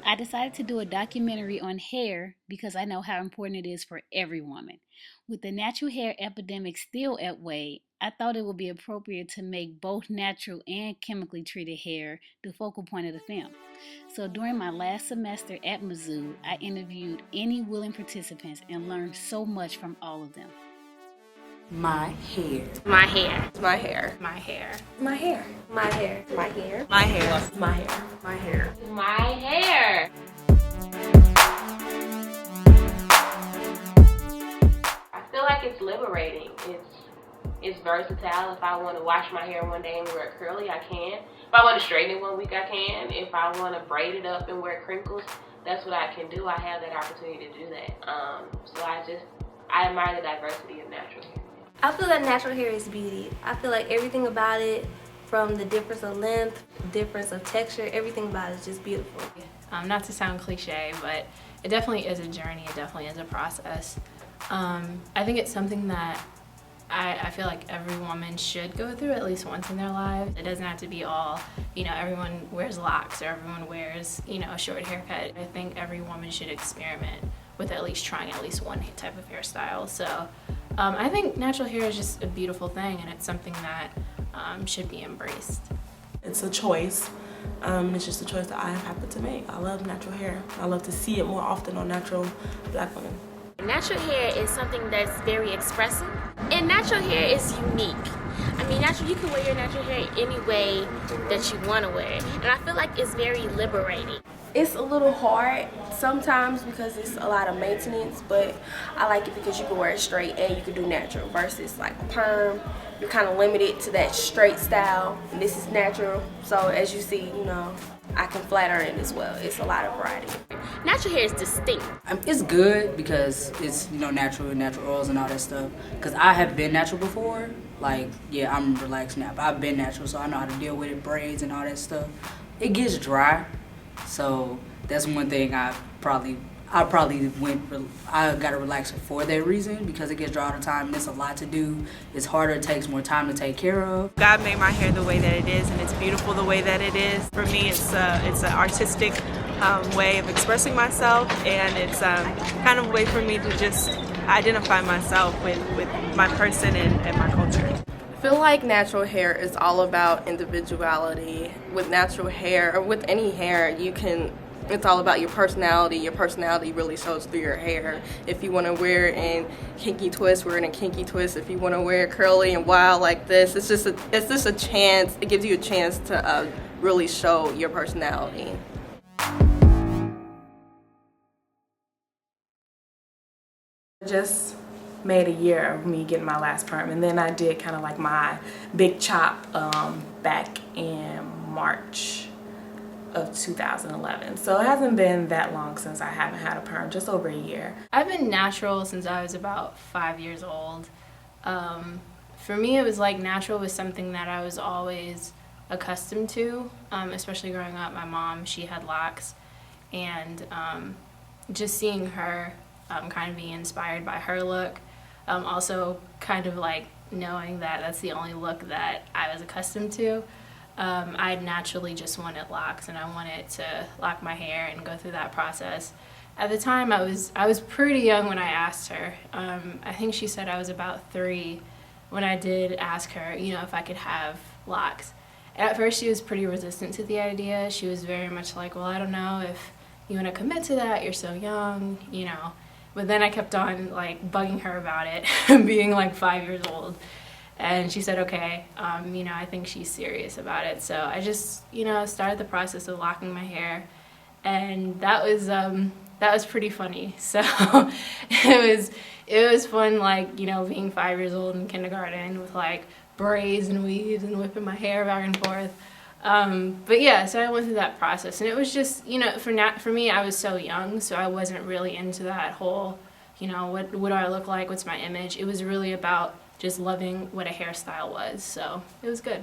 I decided to do a documentary on hair because I know how important it is for every woman. With the natural hair epidemic still at way, I thought it would be appropriate to make both natural and chemically treated hair the focal point of the film. So during my last semester at Mizzou, I interviewed any willing participants and learned so much from all of them. My hair. My hair. My hair. My hair. My hair. My hair. My hair. My hair. My hair. My hair. My hair. I feel like it's liberating. It's versatile. If I want to wash my hair one day and wear it curly, I can. If I want to straighten it one week, I can. If I want to braid it up and wear crinkles, that's what I can do. I have that opportunity to do that. So I admire the diversity of natural hair. I feel that natural hair is beauty. I feel like everything about it, from the difference of length, difference of texture, everything about it is just beautiful. Not to sound cliche, but it definitely is a journey. It definitely is a process. I think it's something that I feel like every woman should go through at least once in their lives. It doesn't have to be all, everyone wears locks or everyone wears, a short haircut. I think every woman should experiment with at least trying at least one type of hairstyle. So I think natural hair is just a beautiful thing, and it's something that should be embraced. It's a choice. It's just a choice that I have happened to make. I love natural hair. I love to see it more often on natural Black women. Natural hair is something that's very expressive, and natural hair is unique. I mean, you can wear your natural hair any way that you want to wear it, and I feel like it's very liberating. It's a little hard sometimes because it's a lot of maintenance, but I like it because you can wear it straight and you can do natural versus like perm. You're kind of limited to that straight style, and this is natural. So as you see, I can flat iron it as well. It's a lot of variety. Natural hair is distinct. It's good because it's natural and natural oils and all that stuff. Cause I have been natural before. Like I'm relaxed now, but I've been natural, so I know how to deal with it, braids and all that stuff. It gets dry, so that's one thing I probably got to relax it for that reason, because it gets dry all the time and it's a lot to do. It's harder, it takes more time to take care of. God made my hair the way that it is, and it's beautiful the way that it is. For me, it's an artistic way of expressing myself, and it's kind of a way for me to just identify myself with my person and my culture. I feel like natural hair is all about individuality. With natural hair, or with any hair, it's all about your personality. Your personality really shows through your hair. If you want to wear it in kinky twist, wear it in kinky twist. If you want to wear it curly and wild like this, it's just a chance. It gives you a chance to really show your personality. Just made a year of me getting my last perm, and then I did kind of like my big chop back in March of 2011. So it hasn't been that long since I haven't had a perm, just over a year. I've been natural since I was about 5 years old. For me, it was like natural was something that I was always accustomed to, especially growing up. My mom, she had locks, and just seeing her kind of be inspired by her look. Also kind of like knowing that that's the only look that I was accustomed to. I naturally just wanted locks, and I wanted to lock my hair and go through that process. At the time, I was pretty young when I asked her. I think she said I was about 3 when I did ask her, if I could have locks. And at first, she was pretty resistant to the idea. She was very much like, well, I don't know if you want to commit to that. You're so young, But then I kept on like bugging her about it, being like 5 years old. And she said, okay, I think she's serious about it. So I just, started the process of locking my hair, and that was pretty funny. So it was fun, like, being 5 years old in kindergarten with like braids and weaves and whipping my hair back and forth. But yeah, so I went through that process, and it was just, for me, I was so young, so I wasn't really into that whole, what do I look like? What's my image? It was really about just loving what a hairstyle was, so it was good.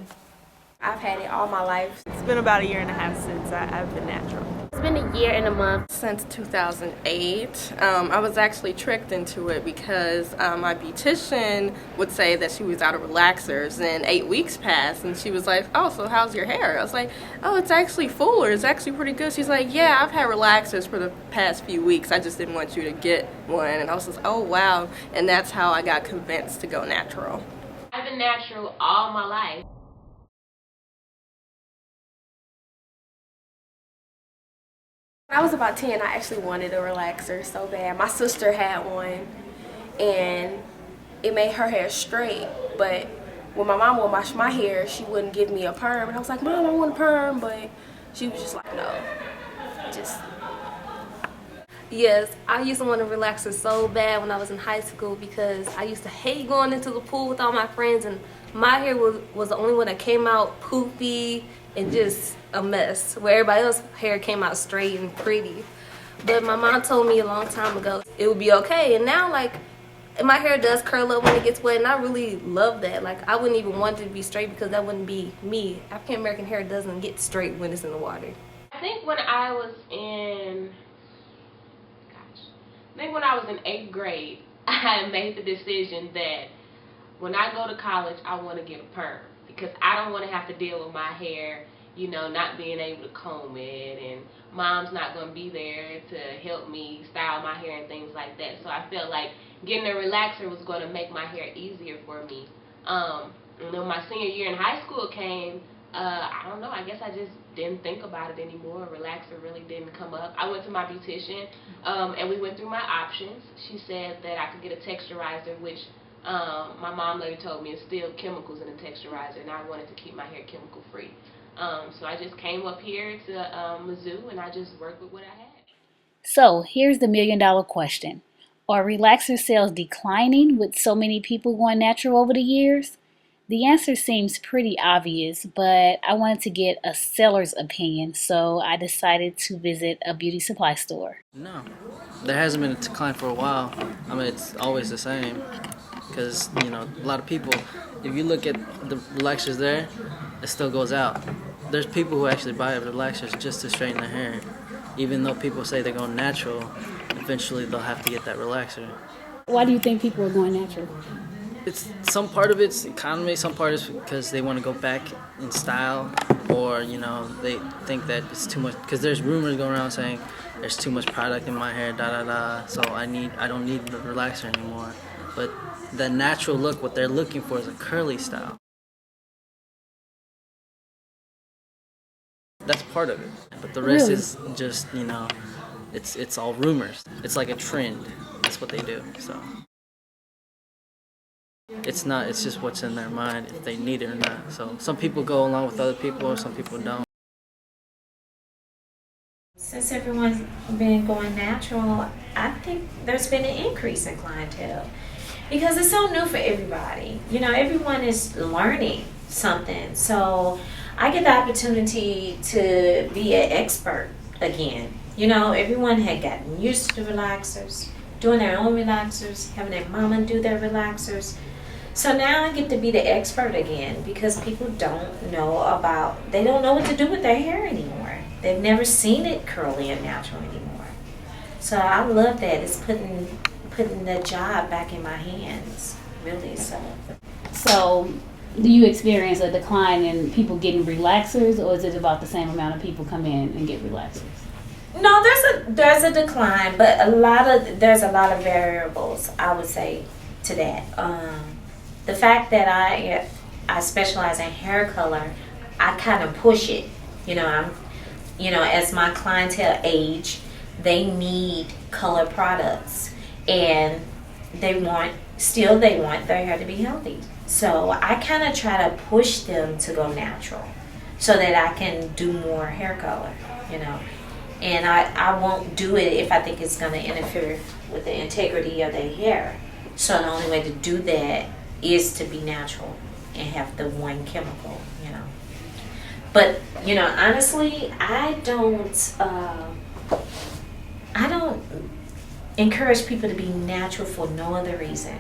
I've had it all my life. It's been about a year and a half since I've been natural. It's been a year and a month. Since 2008. I was actually tricked into it because my beautician would say that she was out of relaxers, and 8 weeks passed and she was like, oh, so how's your hair? I was like, oh, it's actually fuller, it's actually pretty good. She's like, yeah, I've had relaxers for the past few weeks, I just didn't want you to get one. And I was just, oh wow. And that's how I got convinced to go natural. I've been natural all my life. When I was about 10, I actually wanted a relaxer so bad. My sister had one, and it made her hair straight. But when my mom would wash my hair, she wouldn't give me a perm. And I was like, Mom, I want a perm. But she was just like, no, just. Yes, I used to want a relaxer so bad when I was in high school because I used to hate going into the pool with all my friends, and my hair was the only one that came out poofy and just a mess, where everybody else's hair came out straight and pretty. But my mom told me a long time ago it would be okay, and now like my hair does curl up when it gets wet, and I really love that. Like I wouldn't even want it to be straight because that wouldn't be me. African American hair doesn't get straight when it's in the water. I think when I was in 8th grade, I had made the decision that when I go to college, I want to get a perm because I don't want to have to deal with my hair, you know, not being able to comb it, and mom's not going to be there to help me style my hair and things like that. So I felt like getting a relaxer was going to make my hair easier for me. And then my senior year in high school came, I don't know, I guess I just didn't think about it anymore. A relaxer really didn't come up. I went to my beautician, and we went through my options. She said that I could get a texturizer, which my mom later told me is still chemicals in a texturizer, and I wanted to keep my hair chemical free. So I just came up here to Mizzou, and I just worked with what I had. So here's the $1,000,000 question. Are relaxer sales declining with so many people going natural over the years? The answer seems pretty obvious, but I wanted to get a seller's opinion, so I decided to visit a beauty supply store. No, there hasn't been a decline for a while. I mean, it's always the same because, you know, a lot of people, if you look at the relaxers there, it still goes out. There's people who actually buy relaxers just to straighten their hair. Even though people say they're going natural, eventually they'll have to get that relaxer. Why do you think people are going natural? It's some part of it's economy, some part is because they want to go back in style, or you know they think that it's too much. Because there's rumors going around saying there's too much product in my hair, so I don't need the relaxer anymore. But the natural look, what they're looking for is a curly style. That's part of it, but the rest is just, you know, it's all rumors. It's like a trend. That's what they do. So. It's not, it's just what's in their mind, if they need it or not. So some people go along with other people, or some people don't. Since everyone's been going natural, I think there's been an increase in clientele because it's so new for everybody. You know, everyone is learning something. So I get the opportunity to be an expert again. You know, everyone had gotten used to the relaxers, doing their own relaxers, having their mama do their relaxers. So now I get to be the expert again because people don't know they don't know what to do with their hair anymore. They've never seen it curly and natural anymore. So I love that. It's putting the job back in my hands, really. So do you experience a decline in people getting relaxers, or is it about the same amount of people come in and get relaxers? No, there's a decline, but there's a lot of variables, I would say, to that. The fact that I specialize in hair color, I kind of push it. As my clientele age, they need color products, and they want their hair to be healthy. So I kind of try to push them to go natural, so that I can do more hair color. And I won't do it if I think it's going to interfere with the integrity of their hair. So the only way to do that is to be natural and have the one chemical, But, honestly, I don't encourage people to be natural for no other reason.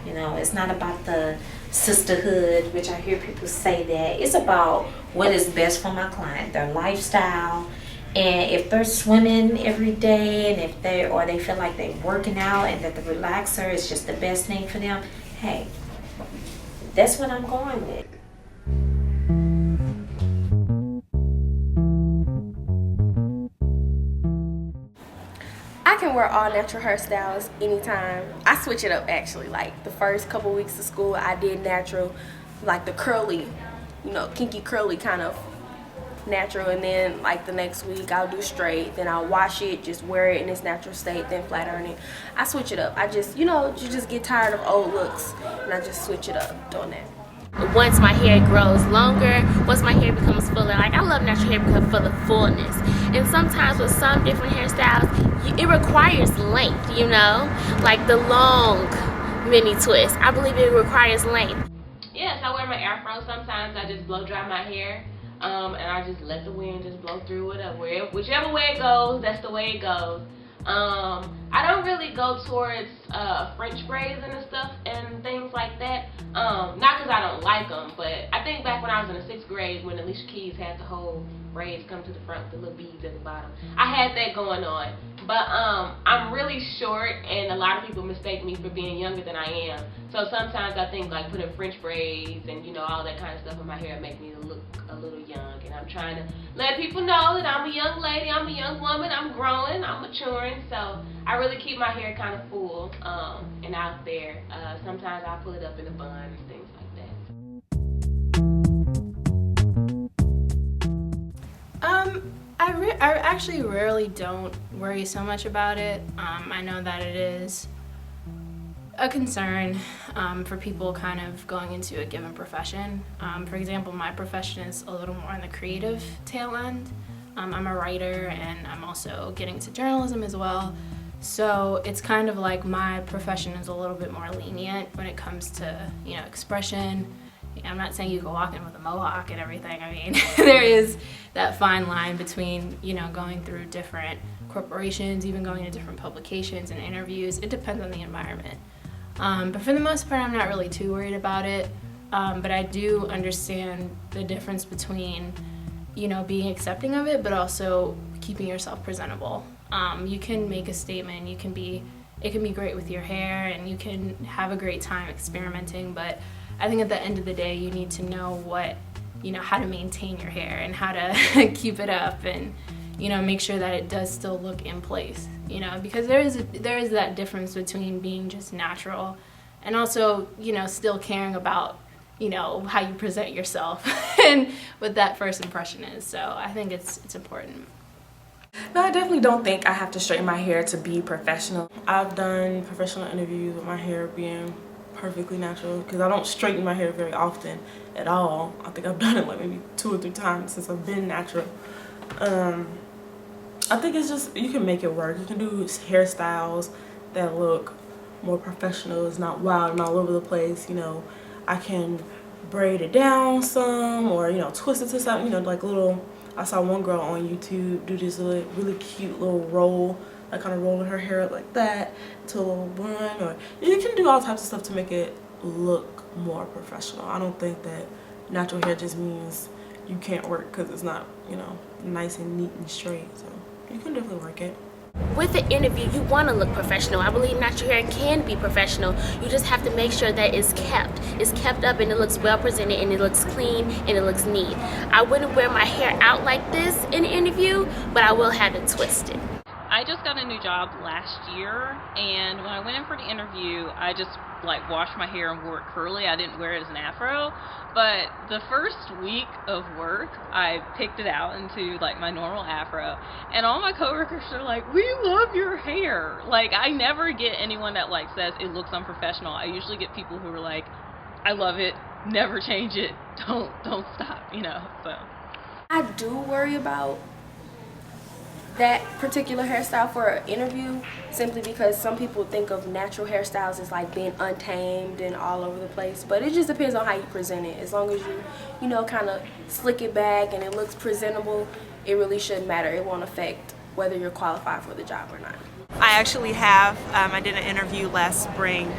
It's not about the sisterhood, which I hear people say that. It's about what is best for my client, their lifestyle, And if they're swimming every day, and if they feel like they're working out and that the relaxer is just the best thing for them, hey, that's what I'm going with. I can wear all natural hairstyles anytime. I switch it up actually. Like the first couple weeks of school, I did natural, like the curly, kinky curly kind of natural, and then like the next week I'll do straight, then I'll wash it, just wear it in its natural state, then flat iron it. I switch it up. I just, you just get tired of old looks, and I just switch it up doing that. Once my hair grows longer, once my hair becomes fuller, like I love natural hair because for the fullness. And sometimes with some different hairstyles, it requires length, like the long mini twist. I believe it requires length. Yes, I wear my afro. Sometimes I just blow dry my hair, and I just let the wind just blow through it. Whichever way it goes, that's the way it goes. I don't really go towards French braids and stuff and things like that. Not because I don't like them, but I think back when I was in the 6th grade when Alicia Keys had the whole braids come to the front with the little beads at the bottom. I had that going on. But I'm really short, and a lot of people mistake me for being younger than I am. So sometimes I think like putting French braids and all that kind of stuff in my hair make me look a little young. And I'm trying to let people know that I'm a young lady, I'm a young woman, I'm growing, I'm maturing. So I really keep my hair kind of full and out there. Sometimes I pull it up in a bun and things like that. I actually rarely don't worry so much about it. I know that it is a concern for people kind of going into a given profession. For example, my profession is a little more on the creative tail end. I'm a writer, and I'm also getting to journalism as well. So it's kind of like my profession is a little bit more lenient when it comes to, expression. I'm not saying you go walk in with a mohawk and everything. I mean, there is that fine line between, going through different corporations, even going to different publications and interviews. It depends on the environment. But for the most part, I'm not really too worried about it. But I do understand the difference between, being accepting of it, but also keeping yourself presentable. You can make a statement, it can be great with your hair, and you can have a great time experimenting, but I think at the end of the day, you need to know how to maintain your hair and how to keep it up and, make sure that it does still look in place, because there is that difference between being just natural and also, still caring about, how you present yourself and what that first impression is. So I think it's important. No, I definitely don't think I have to straighten my hair to be professional. I've done professional interviews with my hair being perfectly natural because I don't straighten my hair very often at all. I think I've done it like maybe 2 or 3 times since I've been natural. I think it's just, you can make it work. You can do hairstyles that look more professional. It's not wild and all over the place. I can braid it down some or, twist it to something, like little, I saw one girl on YouTube do this really cute little roll, like kind of rolling her hair up like that to a little bun, or you can do all types of stuff to make it look more professional. I don't think that natural hair just means you can't work because it's not, nice and neat and straight. So you can definitely work it. With the interview, you want to look professional. I believe natural hair can be professional. You just have to make sure that it's kept up and it looks well presented and it looks clean and it looks neat. I wouldn't wear my hair out like this in an interview, but I will have it twisted. I just got a new job last year, and when I went in for the interview, I just washed my hair and wore it curly. I didn't wear it as an afro, but the first week of work, I picked it out into my normal afro, and all my coworkers are like, "We love your hair." I never get anyone that says it looks unprofessional. I usually get people who are like, "I love it. Never change it. Don't stop." So I do worry about that particular hairstyle for an interview simply because some people think of natural hairstyles as being untamed and all over the place, but it just depends on how you present it. As long as you kind of slick it back and it looks presentable, it really shouldn't matter. It won't affect whether you're qualified for the job or not. I actually have. I did an interview last spring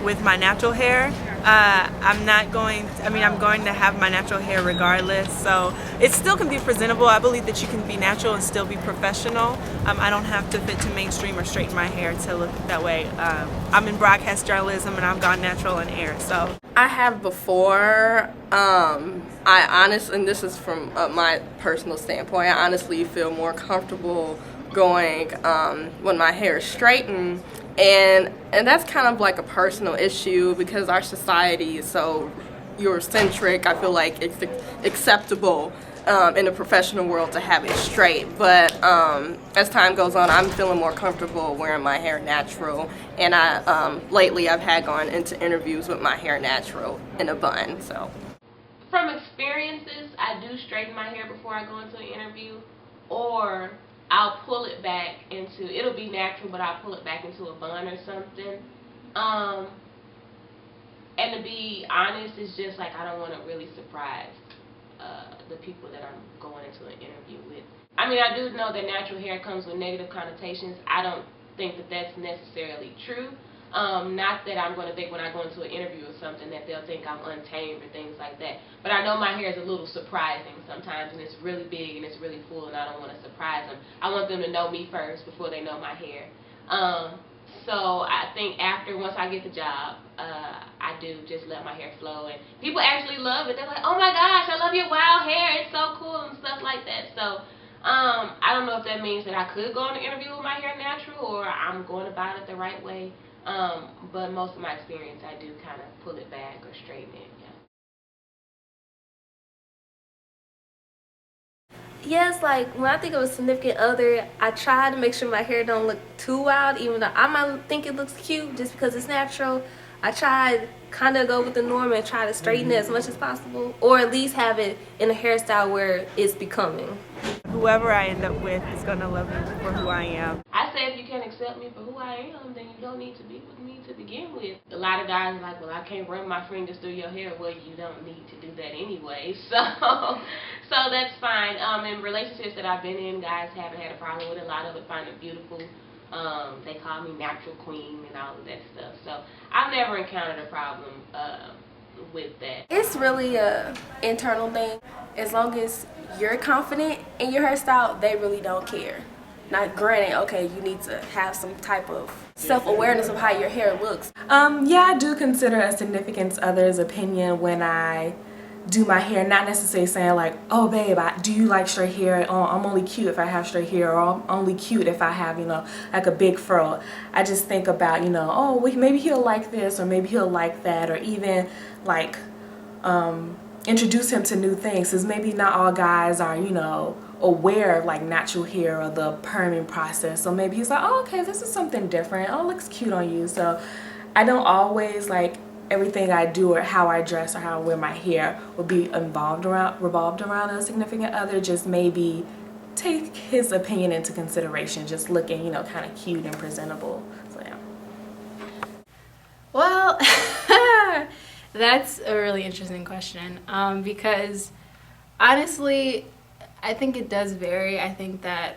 with my natural hair. I'm going to have my natural hair regardless, so it still can be presentable. I believe that you can be natural and still be professional. I don't have to fit to mainstream or straighten my hair to look that way. I'm in broadcast journalism and I've gone natural in hair, so. I have before. I honestly, and this is from my personal standpoint, I honestly feel more comfortable going when my hair is straightened, and that's kind of like a personal issue because our society is so Eurocentric. I feel like it's acceptable in the professional world to have it straight, but as time goes on, I'm feeling more comfortable wearing my hair natural, and lately I've had gone into interviews with my hair natural in a bun. So from experiences, I do straighten my hair before I go into an interview, or I'll pull it back into, it'll be natural, but I'll pull it back into a bun or something. And to be honest, it's just like I don't want to really surprise the people that I'm going into an interview with. I mean, I do know that natural hair comes with negative connotations. I don't think that that's necessarily true. Not that I'm going to think when I go into an interview or something that they'll think I'm untamed or things like that. But I know my hair is a little surprising sometimes, and it's really big and it's really full, and I don't want to surprise them. I want them to know me first before they know my hair. So I think once I get the job, I do just let my hair flow, and people actually love it. They're like, oh my gosh, I love your wild hair, it's so cool and stuff like that. So I don't know if that means that I could go on an interview with my hair natural or I'm going about it the right way. But most of my experience, I do kind of pull it back or straighten it. Yes, like when I think of a significant other, I try to make sure my hair don't look too wild, even though I might think it looks cute just because it's natural. I try to kind of go with the norm and try to straighten it as much as possible, or at least have it in a hairstyle where it's becoming. Whoever I end up with is going to love me for who I am. I say if you can't accept me for who I am, then you don't need to be with me to begin with. A lot of guys are like, well, I can't run my fingers through your hair. Well, you don't need to do that anyway, so that's fine. In relationships that I've been in, guys haven't had a problem with it. A lot of it find it beautiful. They call me natural queen and all of that stuff. So I've never encountered a problem with that. It's really a internal thing. As long as you're confident in your hairstyle, they really don't care. Now, granted, okay, you need to have some type of self-awareness of how your hair looks. Yeah, I do consider a significant other's opinion when I do my hair, not necessarily saying like, oh babe, do you like straight hair? Oh, I'm only cute if I have straight hair, or I'm only cute if I have, like a big fro. I just think about, oh, well, maybe he'll like this, or maybe he'll like that, or even like introduce him to new things, because maybe not all guys are, aware of like natural hair or the perming process. So maybe he's like, oh, okay, this is something different. Oh, it looks cute on you. So I don't always like everything I do or how I dress or how I wear my hair will be revolved around a significant other. Just maybe take his opinion into consideration, just looking, kind of cute and presentable. So yeah. Well, that's a really interesting question, because honestly, I think it does vary. I think that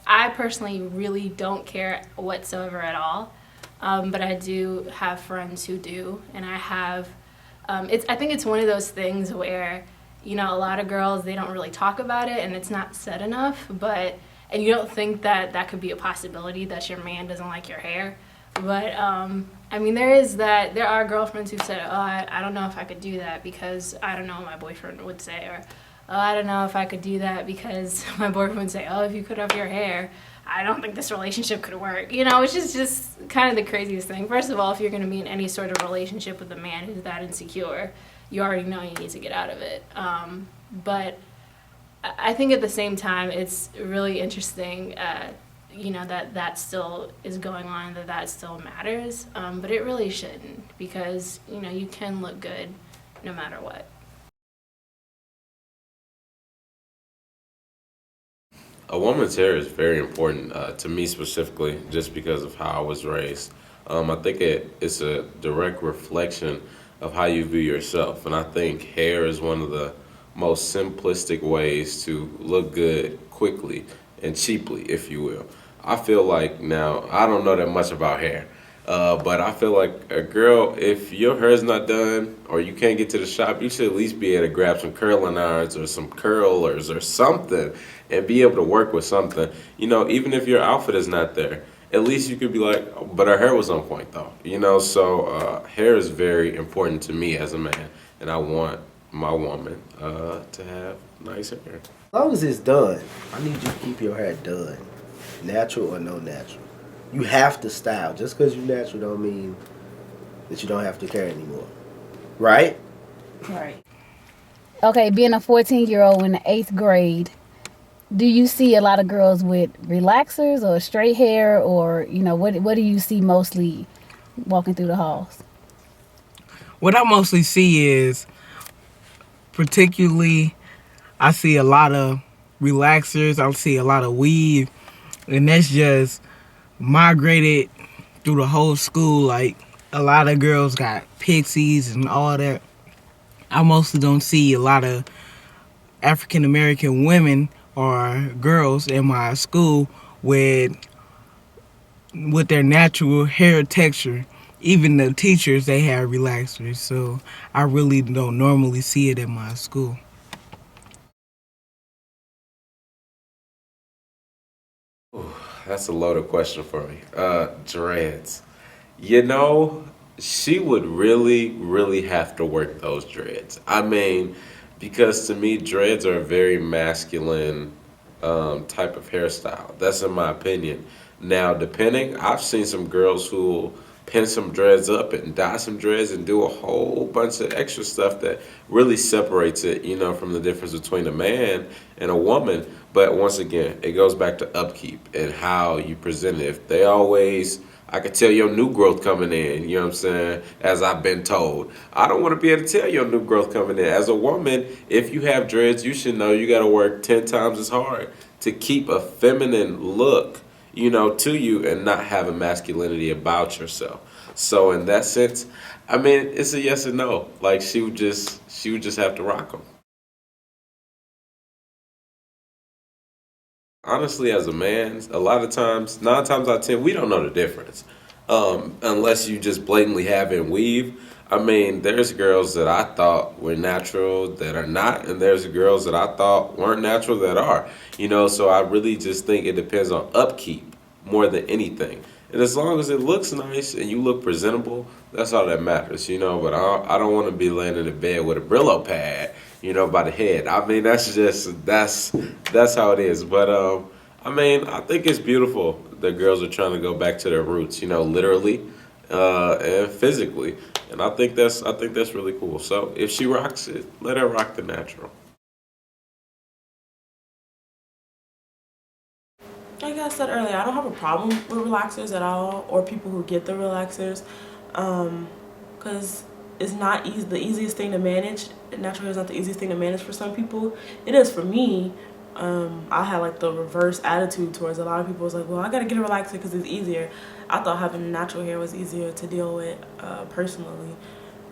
I personally really don't care whatsoever at all. But I do have friends who do, and I have, I think it's one of those things where, a lot of girls, they don't really talk about it, and it's not said enough, and you don't think that that could be a possibility, that your man doesn't like your hair. But, there are girlfriends who said, oh, I don't know if I could do that because I don't know what my boyfriend would say, or, oh, I don't know if I could do that because my boyfriend would say, oh, if you cut off your hair, I don't think this relationship could work. Which is just kind of the craziest thing. First of all, if you're going to be in any sort of relationship with a man who's that insecure, you already know you need to get out of it. But I think at the same time, it's really interesting, that still is going on, that still matters. But it really shouldn't, because, you can look good no matter what. A woman's hair is very important to me specifically, just because of how I was raised. I think it's a direct reflection of how you view yourself, and I think hair is one of the most simplistic ways to look good quickly and cheaply, if you will. I feel like now, I don't know that much about hair, But I feel like a girl, if your hair's not done or you can't get to the shop, you should at least be able to grab some curling irons or some curlers or something and be able to work with something. You know, even if your outfit is not there, at least you could be like, "Oh, but her hair was on point though." You know, so hair is very important to me as a man, and I want my woman to have nice hair. As long as it's done, I need you to keep your hair done, natural or no natural. You have to style. Just because you're natural don't mean that you don't have to care anymore. Right? Right. Okay, being a 14-year-old in the 8th grade, do you see a lot of girls with relaxers or straight hair, or, you know, what do you see mostly walking through the halls? What I mostly see is, particularly, I see a lot of relaxers, I see a lot of weave, and that's just migrated through the whole school. Like, a lot of girls got pixies and all that. I mostly don't see a lot of African American women or girls in my school with their natural hair texture. Even the teachers, they have relaxers, so I really don't normally see it in my school. That's a loaded question for me. Dreads. You know, she would really, really have to work those dreads. I mean, because to me, dreads are a very masculine type of hairstyle. That's in my opinion. Now, I've seen some girls who pin some dreads up and dye some dreads and do a whole bunch of extra stuff that really separates it, you know, from the difference between a man and a woman. But once again, it goes back to upkeep and how you present it. If they always, I could tell your new growth coming in, you know what I'm saying, as I've been told. I don't want to be able to tell your new growth coming in. As a woman, if you have dreads, you should know you got to work 10 times as hard to keep a feminine look, you know, to you and not have a masculinity about yourself. So in that sense, I mean, it's a yes or no. Like, she would just have to rock them. Honestly, as a man, a lot of times, 9 times out of 10, we don't know the difference. Unless you just blatantly have it in weave. I mean, there's girls that I thought were natural that are not, and there's girls that I thought weren't natural that are. You know, so I really just think it depends on upkeep more than anything. And as long as it looks nice and you look presentable, that's all that matters, you know. But I don't want to be laying in the bed with a Brillo pad, you know, by the head. I mean, that's how it is. But I mean, I think it's beautiful that girls are trying to go back to their roots, you know, literally and physically. And I think that's really cool. So if she rocks it, let her rock the natural. Like I said earlier, I don't have a problem with relaxers at all, or people who get the relaxers, because it's not the easiest thing to manage. Natural hair is not the easiest thing to manage for some people. It is for me. I had like the reverse attitude towards a lot of people. It's like, well, I gotta get a relaxer because it's easier. I thought having natural hair was easier to deal with personally.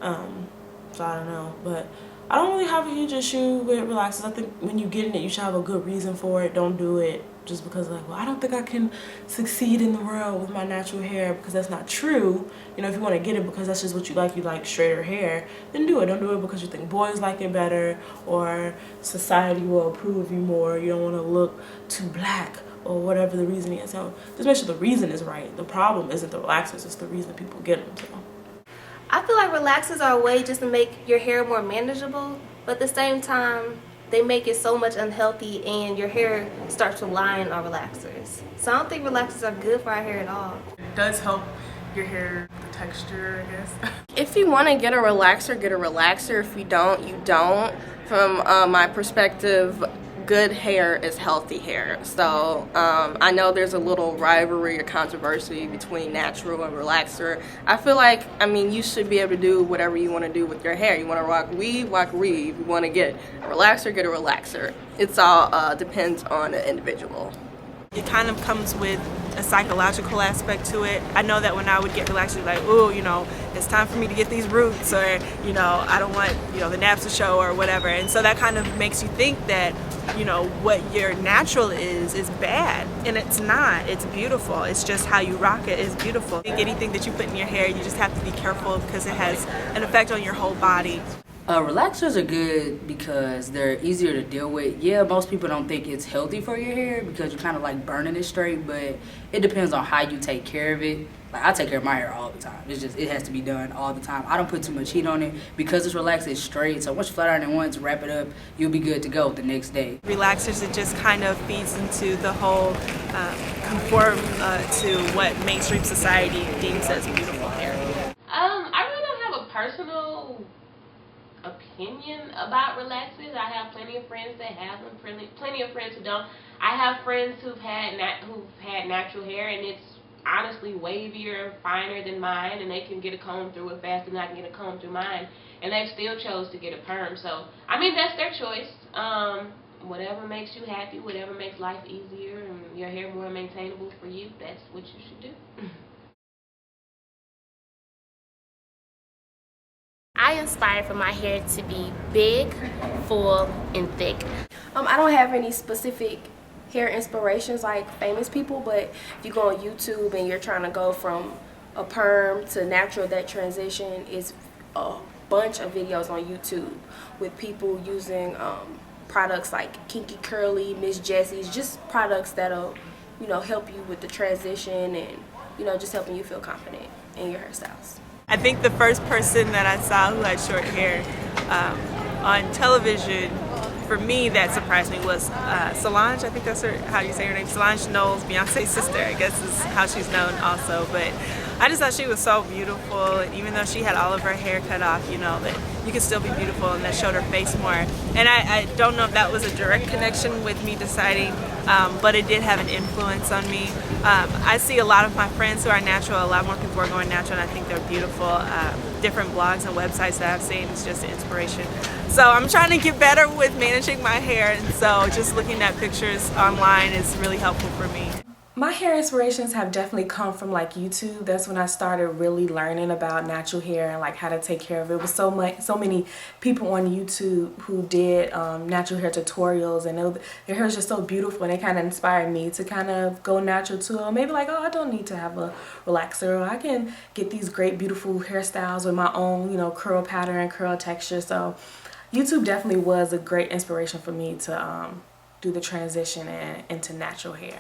So I don't know, but I don't really have a huge issue with relaxers. I think when you get in it, you should have a good reason for it. Don't do it just because, like, well, I don't think I can succeed in the world with my natural hair, because that's not true. You know, if you want to get it because that's just what you like straighter hair, then do it. Don't do it because you think boys like it better or society will approve of you more. You don't want to look too black or whatever the reason is. So just make sure the reason is right. The problem isn't the relaxers, it's the reason people get them. So I feel like relaxers are a way just to make your hair more manageable, but at the same time, they make it so much unhealthy and your hair starts relying on relaxers. So I don't think relaxers are good for our hair at all. it does help your hair, the texture, I guess. If you want to get a relaxer, get a relaxer. If you don't, you don't. From my perspective, good hair is healthy hair. So I know there's a little rivalry or controversy between natural and relaxer. I feel like, I mean, you should be able to do whatever you want to do with your hair. You want to rock weave, rock weave. You want to get a relaxer, get a relaxer. It's all depends on the individual. It kind of comes with a psychological aspect to it. I know that when I would get relaxed, like, oh, you know, it's time for me to get these roots, or, you know, I don't want, you know, the naps to show or whatever. And so that kind of makes you think that, you know, what your natural is bad, and it's not. It's beautiful. It's just how you rock it is beautiful. I think anything that you put in your hair, you just have to be careful because it has an effect on your whole body. Relaxers are good because they're easier to deal with. Yeah, most people don't think it's healthy for your hair because you're kind of like burning it straight, but it depends on how you take care of it. Like, I take care of my hair all the time. It's just, it has to be done all the time. I don't put too much heat on it because it's relaxed, it's straight. So once you flat iron it once, wrap it up, you'll be good to go the next day. Relaxers, it just kind of feeds into the whole conform to what mainstream society deems as beautiful hair. I really don't have a personal opinion about relaxers. I have plenty of friends that have them, plenty of friends who don't. I have friends who've had natural hair, and it's honestly wavier, finer than mine, and they can get a comb through it faster than I can get a comb through mine, and they still chose to get a perm. So I mean, that's their choice. Whatever makes you happy, whatever makes life easier and your hair more maintainable for you, that's what you should do. I aspire for my hair to be big, full, and thick. I don't have any specific hair inspirations like famous people, but if you go on YouTube and you're trying to go from a perm to natural, that transition is a bunch of videos on YouTube with people using products like Kinky Curly, Miss Jessie's, just products that'll, you know, help you with the transition and, you know, just helping you feel confident in your hairstyles. I think the first person that I saw who had short hair on television, for me, that surprised me was Solange. I think that's how you say her name. Solange Knowles, Beyonce's sister, I guess is how she's known also. But I just thought she was so beautiful, and even though she had all of her hair cut off, you know, that you could still be beautiful, and that showed her face more. And I don't know if that was a direct connection with me deciding, but it did have an influence on me. I see a lot of my friends who are natural, a lot more people are going natural, and I think they're beautiful. Different blogs and websites that I've seen, it's just an inspiration. So I'm trying to get better with managing my hair, and so just looking at pictures online is really helpful for me. My hair inspirations have definitely come from like YouTube. That's when I started really learning about natural hair and like how to take care of it. It was so many people on YouTube who did natural hair tutorials, and their hair is just so beautiful, and it kind of inspired me to kind of go natural too. Or maybe like, oh, I don't need to have a relaxer, or I can get these great beautiful hairstyles with my own, you know, curl pattern, curl texture. So YouTube definitely was a great inspiration for me to do the transition into natural hair.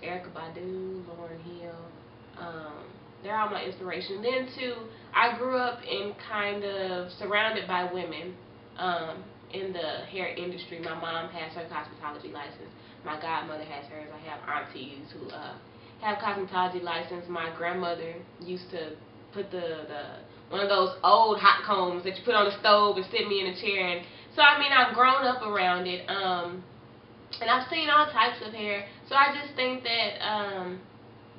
Erykah Badu, Lauryn Hill, they're all my inspiration. Then too, I grew up in kind of surrounded by women in the hair industry. My mom has her cosmetology license. My godmother has hers. I have aunties who have cosmetology license. My grandmother used to put one of those old hot combs that you put on the stove and sit me in a chair. And so I mean, I've grown up around it. And I've seen all types of hair, so I just think that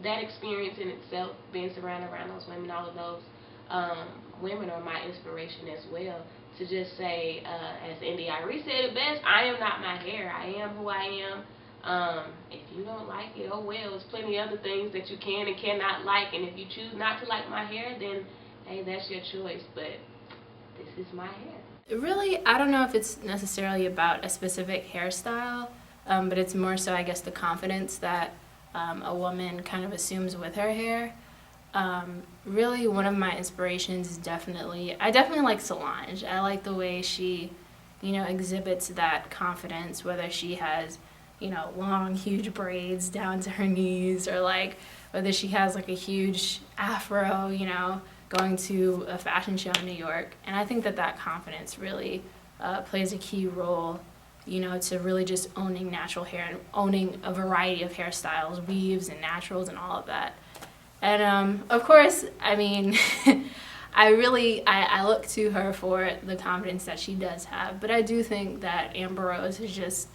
that experience in itself, being surrounded around those women, all of those women are my inspiration as well. To just say, as Indy Irie said it best, I am not my hair. I am who I am. If you don't like it, oh well. There's plenty of other things that you can and cannot like, and if you choose not to like my hair, then hey, that's your choice. But this is my hair. Really, I don't know if it's necessarily about a specific hairstyle. But it's more so, I guess, the confidence that a woman kind of assumes with her hair. Really, one of my inspirations is I definitely like Solange. I like the way she, you know, exhibits that confidence, whether she has, you know, long, huge braids down to her knees, or like whether she has like a huge afro, you know, going to a fashion show in New York. And I think that confidence really plays a key role, you know, to really just owning natural hair and owning a variety of hairstyles, weaves and naturals and all of that. And of course, I mean, I look to her for the confidence that she does have, but I do think that Amber Rose is just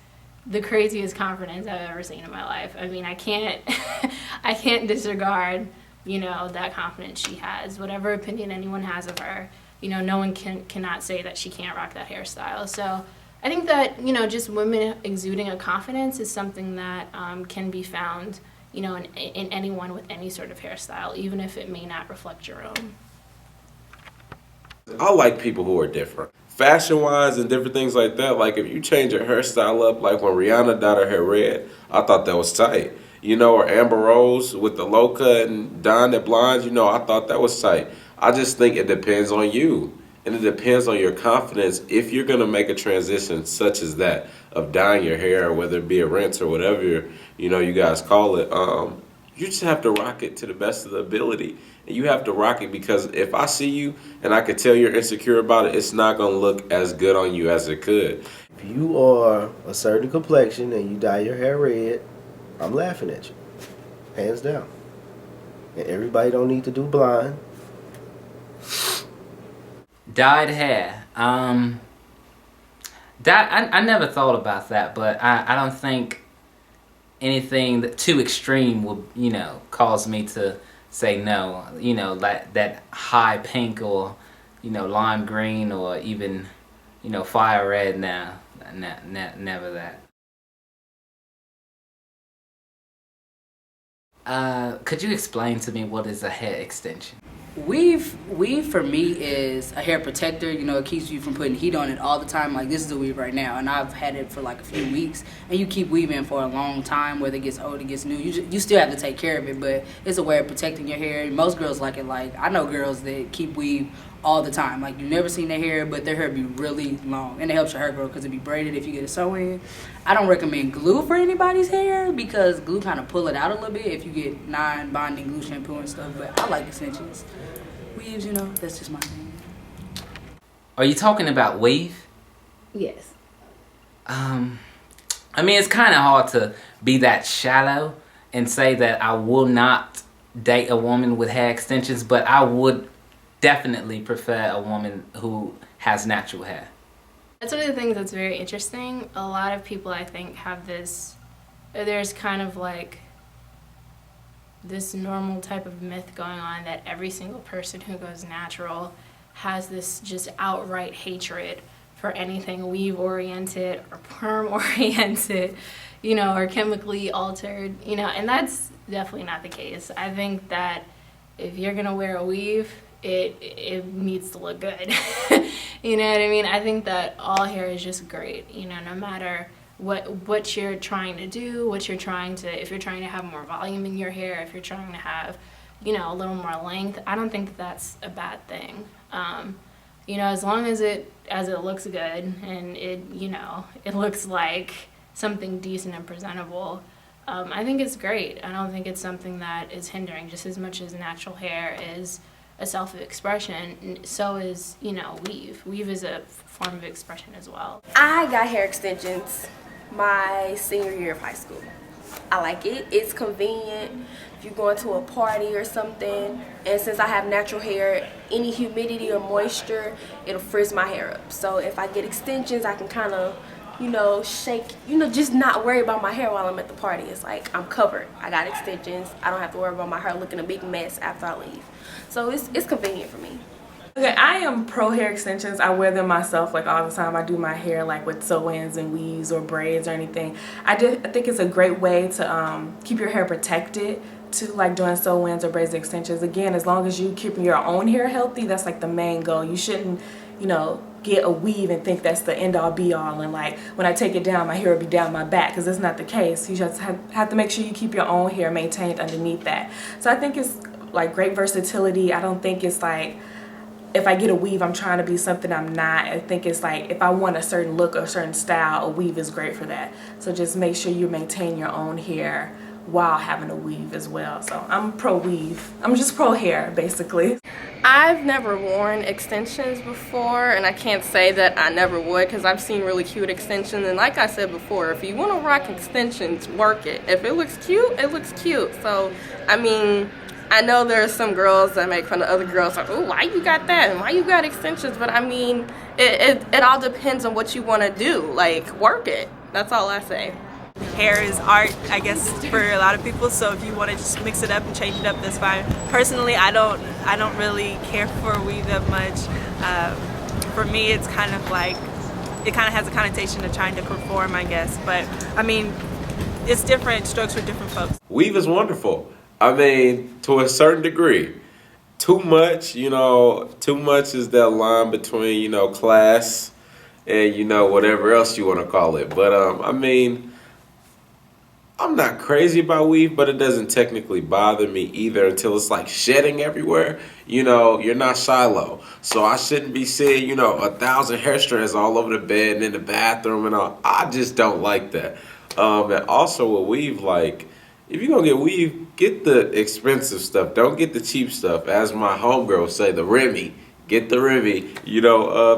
the craziest confidence I've ever seen in my life. I mean, I can't disregard, you know, that confidence she has. Whatever opinion anyone has of her, you know, no one cannot say that she can't rock that hairstyle. So I think that, you know, just women exuding a confidence is something that can be found, you know, in anyone with any sort of hairstyle, even if it may not reflect your own. I like people who are different. fashion-wise and different things like that, like if you change your hairstyle up, like when Rihanna dyed her hair red, I thought that was tight. You know, or Amber Rose with the low cut and dyeing it blonde, you know, I thought that was tight. I just think it depends on you. And it depends on your confidence if you're going to make a transition such as that of dyeing your hair, whether it be a rinse or whatever, you guys call it. You just have to rock it to the best of the ability. And you have to rock it because if I see you and I could tell you're insecure about it, it's not going to look as good on you as it could. If you are a certain complexion and you dye your hair red, I'm laughing at you. Hands down. And everybody don't need to do blonde. Dyed hair. I never thought about that, but I don't think anything that too extreme will, cause me to say no. Like that high pink or, lime green or even, fire red now. Never that. Could you explain to me what is a hair extension? Weave for me is a hair protector. It keeps you from putting heat on it all the time. Like this is a weave right now, and I've had it for like a few weeks. And you keep weaving for a long time, whether it gets old, it gets new. You still have to take care of it, but it's a way of protecting your hair. Most girls like it. Like I know girls that keep weave all the time. Like you never seen their hair, but their hair be really long, and it helps your hair grow because it be braided if you get it sew in. I don't recommend glue for anybody's hair because glue kind of pull it out a little bit if you get non-bonding glue shampoo and stuff. But I like extensions. Weaves, that's just my thing. Are you talking about weave? Yes. It's kind of hard to be that shallow and say that I will not date a woman with hair extensions, but I would definitely prefer a woman who has natural hair. That's one of the things that's very interesting. A lot of people, I think, have there's kind of like this normal type of myth going on that every single person who goes natural has this just outright hatred for anything weave-oriented or perm-oriented, or chemically altered, and that's definitely not the case. I think that if you're gonna wear a weave, it needs to look good. You know what I mean? I think that all hair is just great, no matter what you're trying to do, if you're trying to have more volume in your hair, if you're trying to have, a little more length, I don't think that that's a bad thing. As long as it looks good and it looks like something decent and presentable, I think it's great. I don't think it's something that is hindering. Just as much as natural hair is a self-expression, so is, weave. Weave is a form of expression as well. I got hair extensions my senior year of high school. I like it. It's convenient. If you're going to a party or something, and since I have natural hair, any humidity or moisture, it'll frizz my hair up. So if I get extensions, I can kind of, shake, just not worry about my hair while I'm at the party. It's like I'm covered. I got extensions. I don't have to worry about my hair looking a big mess after I leave. So it's convenient for me. Okay, I am pro hair extensions. I wear them myself like all the time. I do my hair like with sew-ins and weaves or braids or anything. I think it's a great way to keep your hair protected to like doing sew-ins or braids and extensions. Again, as long as you keep your own hair healthy, that's like the main goal. You shouldn't, get a weave and think that's the end-all be-all and like when I take it down, my hair will be down my back, because that's not the case. You just have to make sure you keep your own hair maintained underneath that. So I think it's like great versatility. I don't think it's like if I get a weave, I'm trying to be something I'm not. I think it's like if I want a certain look or a certain style, a weave is great for that. So just make sure you maintain your own hair while having a weave as well. So I'm pro weave. I'm just pro hair, basically. I've never worn extensions before, and I can't say that I never would because I've seen really cute extensions. And like I said before, if you want to rock extensions, work it. If it looks cute, it looks cute. So, I mean, I know there are some girls that make fun of other girls, like, oh, why you got that and why you got extensions? But I mean, it all depends on what you want to do. Like, work it. That's all I say. Hair is art, I guess, for a lot of people. So if you want to just mix it up and change it up, that's fine. Personally, I don't really care for a weave that much. For me, it's kind of like it kind of has a connotation of trying to perform, I guess. But I mean, it's different strokes for different folks. Weave is wonderful. I mean, to a certain degree. too much, too much is that line between, class and, whatever else you want to call it. But, I mean, I'm not crazy about weave, but it doesn't technically bother me either until it's like shedding everywhere. You're not Shiloh. So I shouldn't be seeing, 1,000 hair strands all over the bed and in the bathroom and all. I just don't like that. And also with weave, like, if you're going to get weave, get the expensive stuff. Don't get the cheap stuff. As my homegirl would say, the Remy. Get the Remy,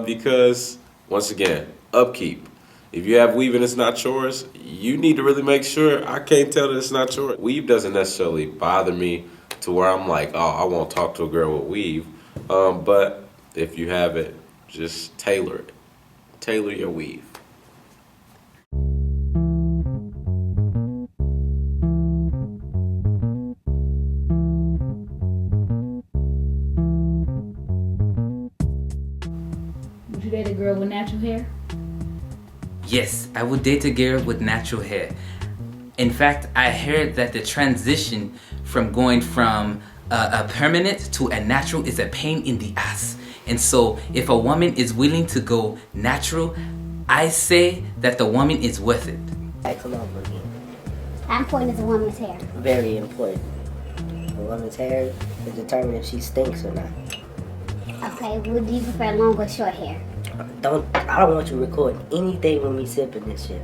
because, once again, upkeep. If you have weave and it's not yours, you need to really make sure. I can't tell that it's not yours. Weave doesn't necessarily bother me to where I'm like, oh, I won't talk to a girl with weave. But if you have it, just tailor it. Tailor your weave. Would you date a girl with natural hair? Yes, I would date a girl with natural hair. In fact, I heard that the transition from going from a permanent to a natural is a pain in the ass. And so if a woman is willing to go natural, I say that the woman is worth it. Come over again. How important is a woman's hair? Very important. A woman's hair is determined if she stinks or not. Okay, would you prefer long or short hair? I don't want you recording anything when we sipping this shit.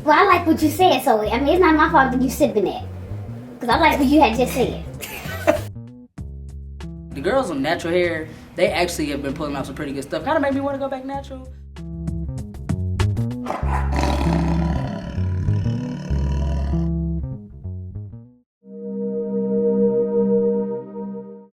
Well, I like what you said, so I mean, it's not my fault that you sipping it. Because I like what you had just said. The girls with natural hair, they actually have been pulling out some pretty good stuff. Kind of made me want to go back natural.